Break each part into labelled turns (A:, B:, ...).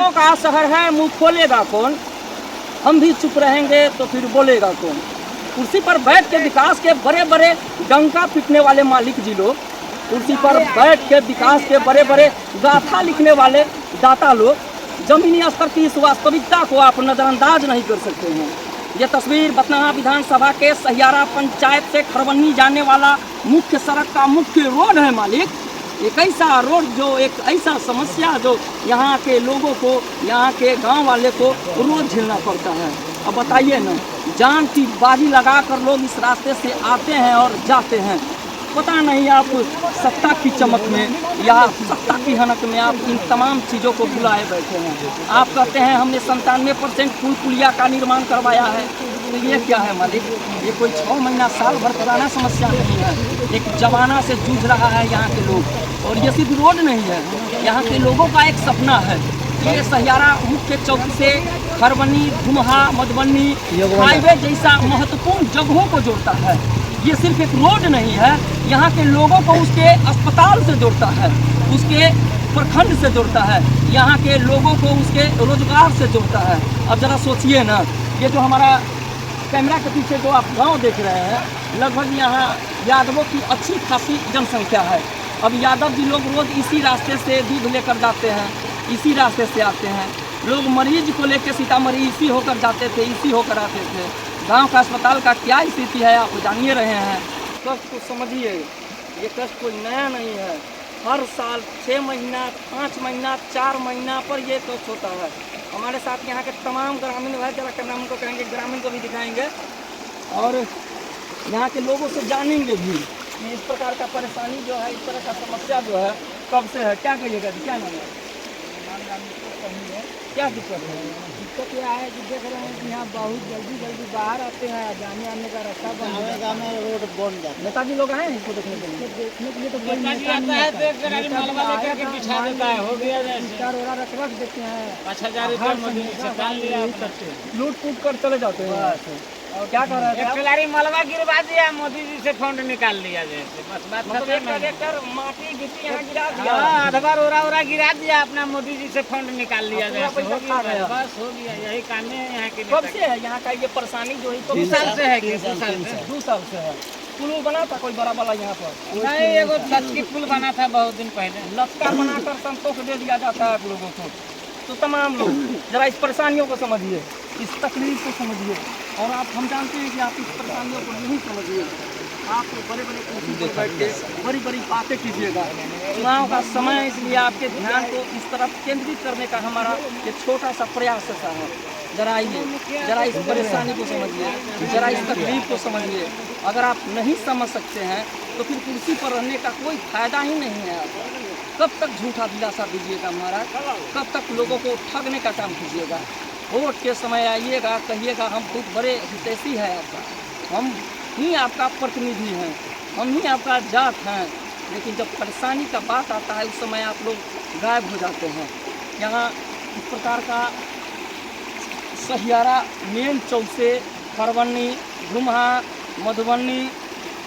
A: किसानों का शहर है, मुंह खोलेगा कौन? हम भी चुप रहेंगे तो फिर बोलेगा कौन? कुर्सी पर बैठ के विकास के बड़े बड़े डंका पीटने वाले मालिक जी लोग, कुर्सी पर बैठ के विकास के बड़े बड़े गाथा लिखने वाले दाता लोग, जमीनी स्तर की इस वास्तविकता को आप नज़रअंदाज नहीं कर सकते हैं। ये तस्वीर बथनाहा विधानसभा के सहियारा पंचायत से खरवन्नी जाने वाला मुख्य सड़क का मुख्य रोड है मालिक। एक ऐसा रोड जो एक ऐसा समस्या जो यहाँ के लोगों को, यहाँ के गांव वाले को रोज झेलना पड़ता है। अब बताइए ना, जान की बाजी लगाकर लोग इस रास्ते से आते हैं और जाते हैं। पता नहीं आप सत्ता की चमक में या सत्ता की हनक में आप इन तमाम चीज़ों को भुलाए बैठे हैं। आप कहते हैं हमने 97% पुल पुलिया का निर्माण करवाया है, तो ये क्या है मालिक? ये कोई 6 महीना साल भर पुराना समस्या नहीं है, एक जमाना से जूझ रहा है यहाँ के लोग। और ये सिर्फ रोड नहीं है, यहाँ के लोगों का एक सपना है। ये सहियारा मुख्य चौक से खरवन्नी, घुमहा, मधुबनी हाईवे जैसा महत्वपूर्ण जगहों को जोड़ता है। ये सिर्फ एक रोड नहीं है, यहाँ के लोगों को उसके अस्पताल से जोड़ता है, उसके प्रखंड से जोड़ता है, यहाँ के लोगों को उसके रोजगार से जोड़ता है। अब ज़रा सोचिए ना, ये जो हमारा कैमरा के पीछे जो आप गांव देख रहे हैं, लगभग यहाँ यादवों की अच्छी खासी जनसंख्या है। अब यादव जी लोग रोज़ इसी रास्ते से दूध लेकर जाते हैं, इसी रास्ते से आते हैं। लोग मरीज को लेकर सीतामढ़ी इसी होकर जाते थे, इसी होकर आते थे। गांव का अस्पताल का क्या स्थिति है आप जानिए रहे हैं। कष्ट को समझिए, ये कष्ट कोई नया नहीं है। हर साल 6 महीना, 5 महीना, 4 महीना पर ये कष्ट होता है। हमारे साथ यहाँ के तमाम ग्रामीण भाई, जरा कैमरा को कहेंगे, ग्रामीण को भी दिखाएंगे और यहाँ के लोगों से जानेंगे भी कि इस प्रकार का परेशानी जो है, इस तरह का समस्या जो है कब से है। क्या कहिएगा जी, क्या नाम है? क्या दिक्कत है?
B: दिक्कत यह है कि देख रहे हैं कि यहाँ बहुत जल्दी जल्दी बाहर आते हैं, जाने आने का रास्ता बन जाता है, रोड बन जाता है।
A: नेताजी लोग आए हैं इसको देखने के लिए?
B: देखने के लिए तो कोई
C: नेताजी आता है तो एक गाड़ी मलबा लेकर के बिछा देता है, हो गया जैसे।
B: कार वाला रख देते हैं,
C: 5,000 रुपये मोदी से डाल लिया,
A: लूट फूट कर चले जाते हैं। और क्या कर रहे थे आप?
C: एक मलबा गिरवा दिया, मोदी जी से फंड निकाल लिया जैसे, बस बात खत्म।
A: देखकर माटी गिट्टी यहाँ गिरा दिया,
C: आधा ओरा गिरा दिया, अपना मोदी जी से फंड निकाल लिया जैसे, हो गया बस, हो गया। यही काम है यहाँ के।
A: कब से है यहाँ का ये परेशानी जो है?
C: 2 साल से है, 2 साल से।
A: 2 साल से है। पुल बना था कोई बड़ा वाला यहाँ पर?
C: नहीं, एगो लचकी पुल बना था बहुत दिन पहले।
A: लचका बनाकर संतोष दे दिया जाता है आप लोगों को। तो तमाम लोग जरा इस परेशानियों को समझिए, इस तकलीफ को समझिए। और हम जानते हैं कि आप इस परेशानियों को नहीं समझिए। आप बड़े बड़े कुर्सी पर बैठ के बड़ी बड़ी बातें कीजिएगा। चुनाव का समय है, इसलिए आपके ध्यान को इस तरफ केंद्रित करने का हमारा ये छोटा सा प्रयास है। जरा आइए, जरा इस परेशानी को समझिए, जरा इस तकलीफ को समझिए। अगर आप नहीं समझ सकते हैं तो फिर कुर्सी पर रहने का कोई फायदा ही नहीं है। आप कब तक झूठा दिलासा दीजिएगा महाराज? कब तक लोगों को ठगने का काम कीजिएगा? वोट के समय आइएगा, कहिएगा हम बहुत बड़े हितैषी है आपका, हम ही आपका प्रतिनिधि हैं, हम ही आपका जात हैं। लेकिन जब परेशानी का बात आता है उस समय आप लोग गायब हो जाते हैं। यहाँ इस प्रकार का सहियारा मेन चौक से खरवन्नी, घुमहा, मधुबनी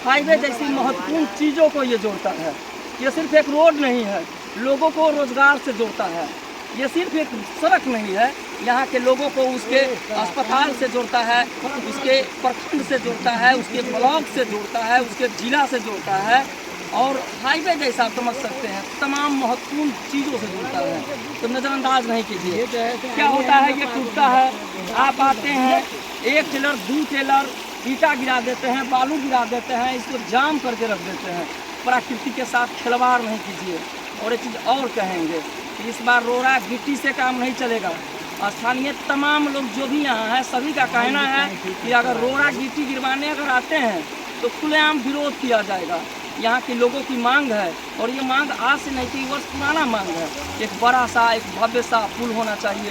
A: हाईवे जैसी महत्वपूर्ण चीज़ों को ये जोड़ता है। ये सिर्फ एक रोड नहीं है, लोगों को रोजगार से जोड़ता है। ये सिर्फ एक सड़क नहीं है, यहाँ के लोगों को उसके अस्पताल से जोड़ता है, उसके प्रखंड से जोड़ता है, उसके ब्लॉक से जोड़ता है, उसके जिला से जोड़ता है। और हाईवे जैसा आप समझ सकते हैं, तमाम महत्वपूर्ण चीज़ों से जुड़ता है। तो नज़रअंदाज नहीं कीजिए। क्या होता है, ये टूटता है, आप आते हैं, 1 टेलर 2 टेलर ईटा गिरा देते हैं, बालू गिरा देते हैं, इसको जाम करके रख देते हैं। प्रकृति के साथ खिलवाड़ नहीं कीजिए। और एक चीज़ और कहेंगे कि इस बार रोड़ा गिट्टी से काम नहीं चलेगा। स्थानीय तमाम लोग जो भी यहाँ हैं, सभी का कहना है कि अगर रोड़ा गिट्टी गिरवाने अगर आते हैं तो खुलेआम विरोध किया जाएगा। यहाँ के लोगों की मांग है, और ये मांग आज से नहीं, 3 वर्ष पुराना मांग है। एक बड़ा सा, एक भव्य सा पुल होना चाहिए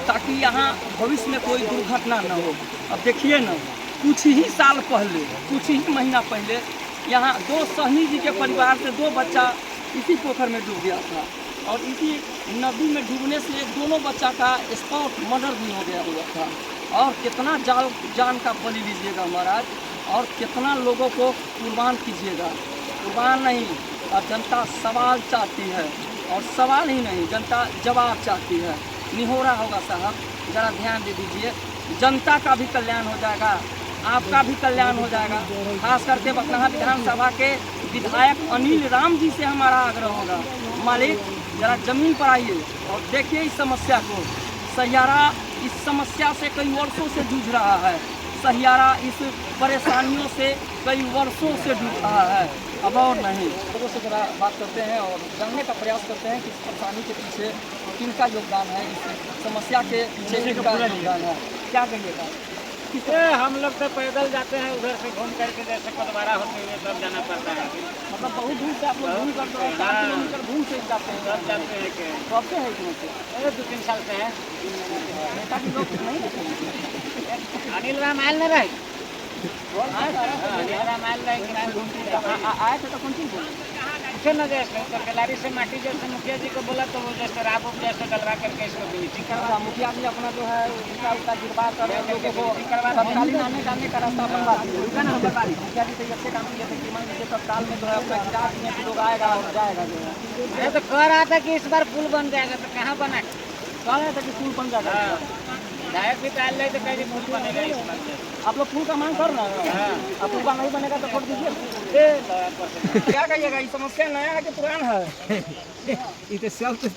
A: ताकि यहाँ भविष्य में कोई दुर्घटना न हो। अब देखिए ना, कुछ ही साल पहले, कुछ ही महीना पहले यहाँ 2 सहनी जी के परिवार से 2 बच्चा इसी पोखर में डूब गया था, और इसी नदी में डूबने से दोनों बच्चा का स्पॉट मर्डर भी हो गया हुआ था। और कितना जान का बलि लीजिएगा महाराज, और कितना लोगों को कुर्बान कीजिएगा। कुर्बान नहीं, अब जनता सवाल चाहती है, और सवाल ही नहीं, जनता जवाब चाहती है। निहोरा होगा साहब, ज़रा ध्यान दे दीजिए। जनता का भी कल्याण हो जाएगा, आपका भी कल्याण हो जाएगा। खास करके बकनाहा विधानसभा के विधायक अनिल राम जी से हमारा आग्रह होगा, मालिक जरा जमीन पर आइए और देखिए इस समस्या को। सहियारा इस समस्या से कई वर्षों से जूझ रहा है, सहियारा इस परेशानियों से कई वर्षों से जूझ रहा है। अब और नहीं, लोगों से जरा बात करते हैं और जानने का प्रयास करते हैं कि इस परेशानी के पीछे किनका योगदान है, इस समस्या के पीछे किनका योगदान है। क्या कहिएगा?
C: हम लोग तो पैदल जाते हैं, उधर से घूम करके जैसे कोतवारा होते हुए सब जाना पड़ता है।
A: मतलब बहुत दूर से आप लोग घूम कर 4 किलोमीटर घूम से जाते हैं।
C: सब जाते हैं कि
A: कब से है इतने से?
C: 2-3 साल से है।
A: नेता के लोग नहीं देखे
C: अनिल राम आयल न रहे,
A: आए
C: राम आयल रहे कि नहीं घूमते रहे।
A: आए थे तो कौन चीज़ बोले?
C: पूछे न जैसे तो कलारी से माटी जैसे मुखिया जी को बोला तो वो जैसे राब उब जैसे डलवा करके इसको फिनिशिंग करवा।
A: मुखिया जी अपना जो है उसका उसका गिरवा कर लोगों को तत्कालीन आने जाने का रास्ता बनवा दिए। रुका ना हमारी मुखिया जी से अच्छे काम किए थे कि मान लीजिए तत्काल में जो है अपना गिरा दिए कि लोग आएगा और जाएगा जो है।
C: मैं तो कह रहा था कि इस बार पुल बन जाएगा, तो कहाँ बना?
A: कह रहे थे कि पुल बन जाएगा।
C: विधायक भी डाल रहे तो कहीं पुल बनेगा इस बार से।
A: आप लोग पुल का मांग कर रहे हैं, आप पुल का नहीं बनेगा तो छोड़ दीजिए। क्या कहिएगा, ये समस्या नया है कि पुराना है?
D: ये तो सब तो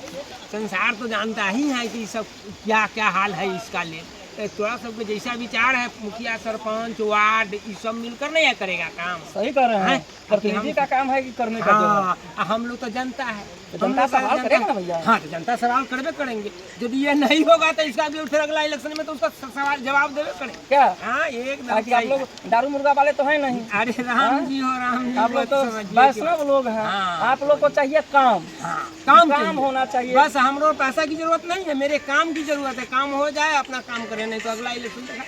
D: संसार तो जानता ही है कि सब क्या क्या हाल है इसका ले। थोड़ा सबके जैसा विचार है, मुखिया सरपंच वार्ड ये सब मिलकर नहीं करेगा काम।
A: सही कर रहे हैं,
D: हैं?
A: प्रतिनिधि का काम है कि करने का जो है।
D: हाँ, हम लोग तो जनता है,
A: जनता सवाल करेगा ना भैया।
D: हाँ, तो जनता सवाल करबे करेंगे। यदि ये नहीं होगा तो इसका भी फिर अगला इलेक्शन में तो उसका सवाल जवाब देवे करेंगे।
A: क्या
D: हाँ, एकदम
A: ताकि आप लोग दारू मुर्गा वाले तो है नहीं,
D: अरे राम जी हो राम जी,
A: आप लोग तो
D: समझिए
A: वैष्णव लोग हैं।
D: हाँ।
A: आप लोग को चाहिए काम,
D: काम
A: काम होना चाहिए।
D: बस हमरो पैसा की जरूरत नहीं है, मेरे काम की जरूरत है। काम हो जाए अपना काम करें, नहीं तो अगला इलेक्शन देखा।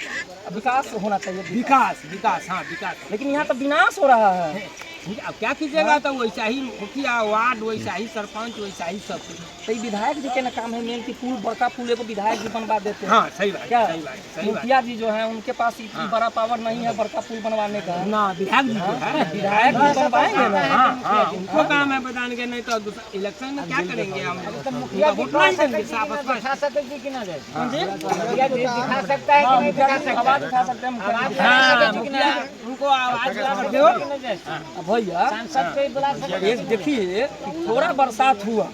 A: विकास होना चाहिए।
D: विकास विकास हाँ विकास।
A: लेकिन यहाँ तो विनाश हो रहा है।
D: अब क्या कीजिएगा, तो वैसा ही मुखिया वार्ड, वैसा ही सरपंच, वैसा ही सब कुछ।
A: तो ये विधायक जी के ना काम है मेन कि पुल बड़का पुल को विधायक जी बनवा देते हैं।
D: हाँ सही बात,
A: क्या
D: सही बात, सही बात।
A: मुखिया जी जो है उनके पास इतनी बड़ा पावर नहीं है बड़का पुल बनवाने का।
D: ना विधायक जी को है,
A: विधायक जी बनवाएंगे ना।
D: हाँ हाँ, उनको काम है बताने, नहीं तो इलेक्शन में क्या करेंगे हम।
C: मुखिया
D: वोट नहीं देंगे साफ
C: दिखा
D: स्पष्ट।
C: सकते जी कि ना जाए?
A: जी
C: मुखिया जी दिखा सकता है कि नहीं दिखा सकता?
A: आवाज उठा सकते हैं मुखिया जी।
D: हाँ, मुखिया उनको आवाज कर दो।
A: भैया
C: सांसद को ही बुला सकते
A: ये देखिए कि थोड़ा बरसात हुआ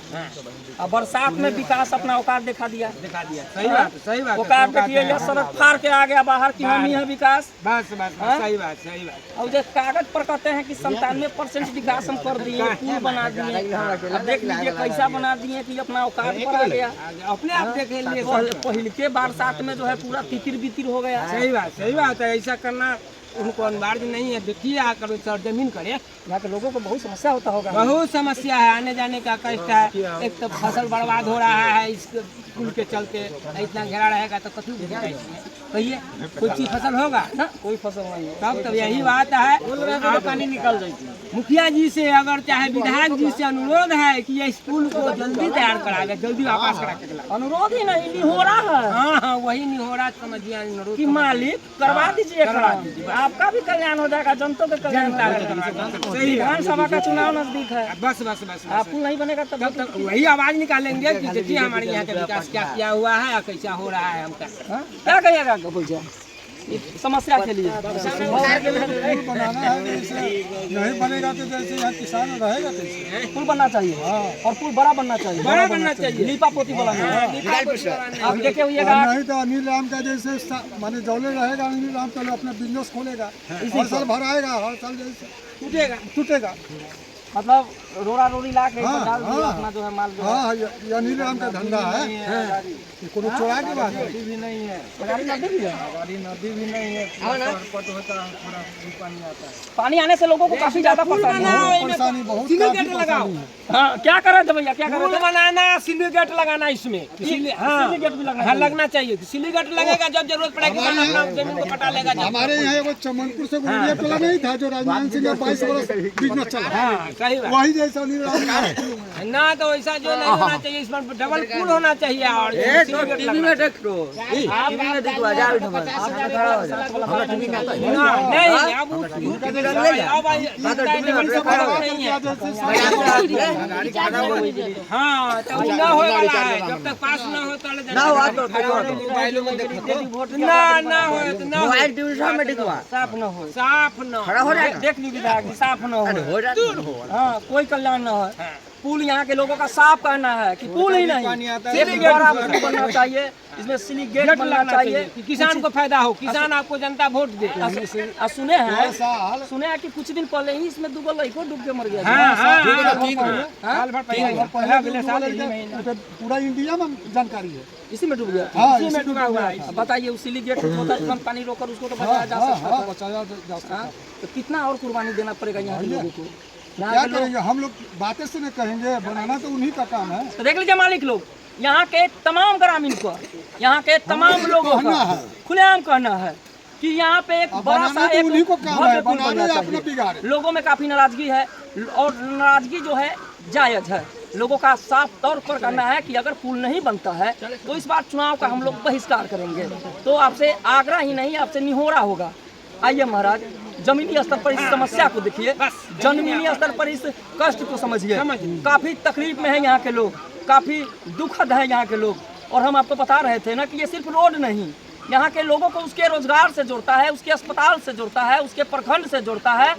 A: और बरसात में विकास अपना औकात दिखा दिया।
D: दिखा दिया, सही बात, सही बात।
A: औकात देखिए, यह सड़क फाड़ के आ गया बाहर की हमी है विकास।
D: बस बस,
A: हाँ?
D: सही बात, सही बात।
A: और जो कागज पर कहते हैं कि 97% विकास हम कर दिए, पुल बना दिए। अब देख लीजिए कैसा बना दिए कि अपना औकात पर आ गया।
D: अपने आप देख लिए।
A: पहले के बरसात में जो है पूरा तितिर बितिर हो गया।
D: सही बात है। ऐसा करना उनको अनिवार्य नहीं है। देखिए आकर सरजमीन करे।
A: यहाँ के लोगों को बहुत समस्या होता होगा।
D: बहुत समस्या है, आने जाने का कष्ट है। एक तो फसल बर्बाद हो रहा है इस पुल के चलते। इतना घेरा रहेगा तो कथी कहिए, कोई चीज फसल होगा?
A: कोई फसल नहीं है।
D: तब तो यही बात है,
C: पानी निकल जाएगी।
D: मुखिया जी से अगर चाहे विधायक जी से अनुरोध है कि ये स्कूल को जल्दी तैयार करा दे, जल्दी वापस करा के दिला।
A: अनुरोध ही नहीं, निहोरा है
D: हाँ हाँ, वही नहीं हो रहा, समझिए अनुरोध
A: कि मालिक करवा दीजिए काम। आपका भी कल्याण हो जाएगा, जनता का कल्याण हो
D: जनता
A: जाएगा।
D: सही है।
A: विधानसभा का चुनाव नजदीक है,
D: बस बस बस,
A: आप पुल नहीं बनेगा तब
D: तब तक वही आवाज निकालेंगे कि देखिए हमारे यहाँ का विकास क्या किया हुआ है और कैसा हो रहा है हमका।
A: हाँ? क्या कहिएगा भैया इस समस्या के लिए?
B: बनाना है, नहीं बनेगा तो जैसे यहाँ किसान रहेगा कैसे?
A: पुल बनना चाहिए और पुल बड़ा बनना चाहिए।
D: बड़ा बनना चाहिए।
A: लीपा पोती वाला नहीं। आप देखे हुएगा
B: नहीं तो अनिल राम का जैसे माने जौले रहेगा, अनिल राम चलो अपना बिजनेस खोलेगा, हर साल भराएगा, हर साल जैसे टूटेगा।
A: मतलब रोड़ा रोड़ी ला के
B: हाँ,
A: डाल दिया
B: हाँ।
A: अपना जो है माल जो है।
B: हाँ, ये अनिल राम का धंधा है। ये कोनो चोरा के बात है।
A: भी नहीं है, गाड़ी नदी भी है,
B: नदी भी नहीं है,
A: पानी आने से लोगों को काफी ज्यादा परेशानी है।
B: परेशानी बहुत
D: सिंडिकेट लगाओ।
A: हाँ, क्या करे थे भैया, क्या करे
D: पुल
A: थे?
D: बनाना, सिंडिकेट लगाना इसमें। हाँ,
A: सिंडिकेट भी लगना
D: हाँ, लगना चाहिए। सिंडिकेट लगेगा, जब जरूरत पड़ेगी तब अपना जमीन को पटा लेगा।
B: हमारे यहाँ वो चमनपुर से गुड़िया टोला नहीं था जो राजमान सिंह 22 वर्ष बिजनेस चला।
D: हाँ सही बात।
B: वही जैसा नील राम
D: ना तो ऐसा जो नहीं होना चाहिए, इसमें डबल पुल होना चाहिए। और
A: टीवी में देख लो, टीवी में देखो, जाओ इधर खड़ा हो जाओ।
D: नहीं अब हाँ तो ना होए वाला है, जब तक पास ना हो तो
A: ना हुआ तो
D: ना हो तो ना
A: मोबाइल टीवी सब में दिखवा, साफ न हो,
D: साफ ना
A: खड़ा हो जाए, देख ली विधायक साफ न हो, हाँ कोई कल्याण न हो। पुल यहाँ के लोगों का साफ कहना है कि पुल ही नहीं, सिर्फ बड़ा पुल बनना चाहिए, इसमें सिली गेट बनना चाहिए
D: कि किसान को फायदा हो, किसान आपको जनता वोट दे।
A: सुने हैं कि कुछ दिन पहले ही इसमें 2 लड़को डूब के मर गया।
B: पूरा इंडिया में जानकारी है,
A: इसी में डूब गया,
B: हाँ,
A: इसी में डूबा हुआ है। बताइए उस सिली गेट होता तुरंत पानी रोककर उसको तो बचाया जा सकता था।
B: बचाया जा सकता
A: हाँ, तो कितना और कुर्बानी देना पड़ेगा यहाँ के लोगों को।
B: क्या करेंगे हम लोग, बातें से नहीं कहेंगे, बनाना तो उन्हीं का काम है।
A: तो देख लीजिए मालिक लोग, यहाँ के तमाम ग्रामीण को, यहाँ के तमाम लोगों का खुलेआम कहना है कि यहाँ पे एक बड़ा सा एक
B: उन्हीं को काम है,
A: भव्य पुल बनना
B: बनाने अपना
A: चाहिए।
B: बिगाड़े।
A: लोगों में काफी नाराजगी है और नाराजगी जो है जायज है। लोगों का साफ तौर पर कहना है कि अगर पुल नहीं बनता है तो इस बार चुनाव का हम लोग बहिष्कार करेंगे। तो आपसे आग्रह ही नहीं, आपसे निहोरा होगा, आइए महाराज, जमीनी स्तर पर इस समस्या को देखिए, जमीनी स्तर पर इस कष्ट को समझिए। काफी तकलीफ में है यहाँ के लोग, काफी दुखद है यहाँ के लोग। और हम आपको बता रहे थे ना कि ये सिर्फ रोड नहीं, यहाँ के लोगों को उसके रोजगार से जोड़ता है, उसके अस्पताल से जोड़ता है, उसके प्रखंड से जोड़ता है।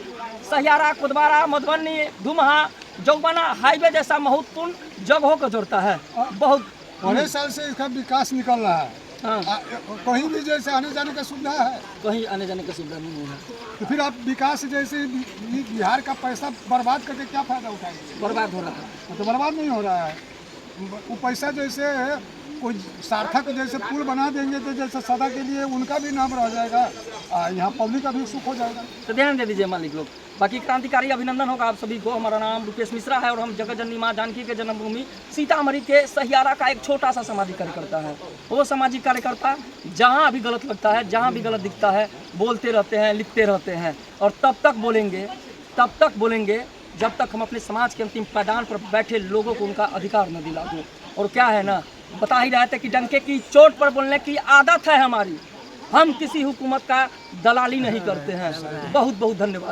A: सहियारा, कुदबारा, मधुबनी, धुमहा, जौबना हाईवे जैसा महत्वपूर्ण जगहों को जोड़ता है। बहुत
B: बड़े साल से इसका विकास निकल रहा है।
A: हाँ,
B: कहीं भी जैसे आने जाने का सुविधा है,
A: कहीं आने जाने की सुविधा नहीं है,
B: तो फिर आप विकास जैसे बिहार का पैसा बर्बाद करके क्या फायदा उठाएंगे?
A: बर्बाद हो रहा है।
B: तो बर्बाद नहीं हो रहा है, वो पैसा जैसे कोई सार्थक जैसे पुल बना देंगे तो जैसे सदा के लिए उनका भी नाम रह जाएगा, यहाँ पब्लिक का भी सुख हो जाएगा।
A: तो ध्यान दे दीजिए मालिक लोग। बाकी क्रांतिकारी अभिनंदन होगा आप सभी को। हमारा नाम रुपेश मिश्रा है और हम जगत जननी माँ जानकी के जन्मभूमि सीतामढ़ी के सहियारा का एक छोटा सा सामाजिक कार्यकर्ता है। वो सामाजिक कार्यकर्ता जहाँ भी गलत लगता है, जहाँ भी गलत दिखता है, बोलते रहते हैं, लिखते रहते हैं। और तब तक बोलेंगे जब तक हम अपने समाज के अंतिम पायदान पर बैठे लोगों को उनका अधिकार न दिला दें। और क्या है ना, बता ही रहे थे कि डंके की चोट पर बोलने की आदत है हमारी। हम किसी हुकूमत का दलाली नहीं करते हैं। बहुत बहुत धन्यवाद।